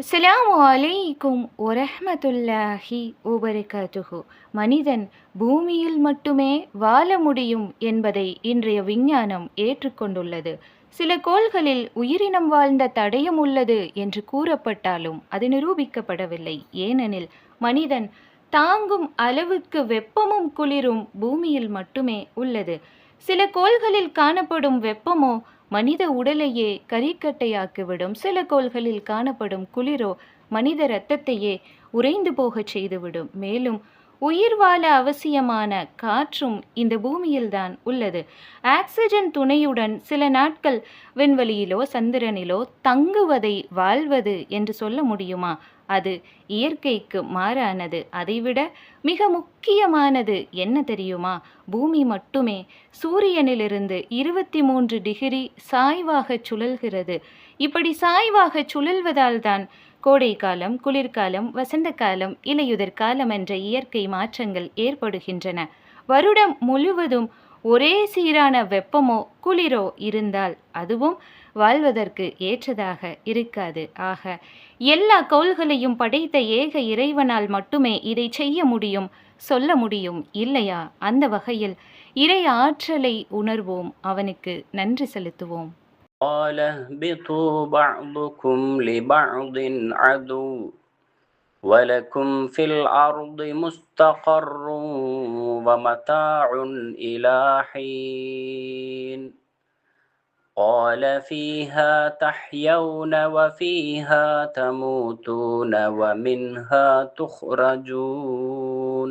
அஸ்ஸலாமு அலைக்கும் வரஹ்மத்துல்லாஹி வபரகாத்துஹு. மனிதன் பூமியில் மட்டுமே வாழ முடியும் என்பதை இன்றைய விஞ்ஞானம் ஏற்றுக்கொண்டுள்ளது. சில கோள்களில் உயிரினம் வாழ்ந்த தடயம் உள்ளது என்று கூறப்பட்டாலும் அது நிரூபிக்கப்படவில்லை. ஏனெனில் மனிதன் தாங்கும் அளவுக்கு வெப்பமும் குளிரும் பூமியில் மட்டுமே உள்ளது. சில கோள்களில் காணப்படும் வெப்பமோ மனித உடலையே கரிக்கட்டையாக்கிவிடும். சில கோள்களில் காணப்படும் குளிரோ மனித இரத்தத்தையே உறைந்து போகச் செய்துவிடும். மேலும் உயிர் வாழ அவசியமான காற்றும் இந்த பூமியில்தான் உள்ளது. ஆக்சிஜன் துணையுடன் சில நாட்கள் விண்வெளியிலோ சந்திரனிலோ தங்குவதை வாழ்வது என்று சொல்ல முடியுமா? அது இயற்கைக்கு மாறானது. அதைவிட மிக முக்கியமானது என்ன தெரியுமா? பூமி மட்டுமே சூரியனிலிருந்து 23 டிகிரி சாய்வாக சுழல்கிறது. இப்படி சாய்வாக சுழல்வதால் தான் கோடை காலம், குளிர்காலம், வசந்த காலம், இலையுதிர் காலம் என்ற இயற்கை மாற்றங்கள் ஏற்படுகின்றன. வருடம் முழுவதும் ஒரே சீரான வெப்பமோ குளிரோ இருந்தால் அதுவும் வாழ்வதற்கு ஏற்றதாக இருக்காது. ஆக எல்லா கோள்களையும் படைத்த ஏக இறைவனால் மட்டுமே இதை செய்ய முடியும், சொல்ல முடியும் இல்லையா? அந்த வகையில் இறை ஆற்றலை உணர்வோம், அவனுக்கு நன்றி செலுத்துவோம். قال اهبطوا بعضكم لبعض عدو ولكم في الأرض مستقر ومتاع إلى حين قال فيها تحيون وفيها تموتون ومنها تخرجون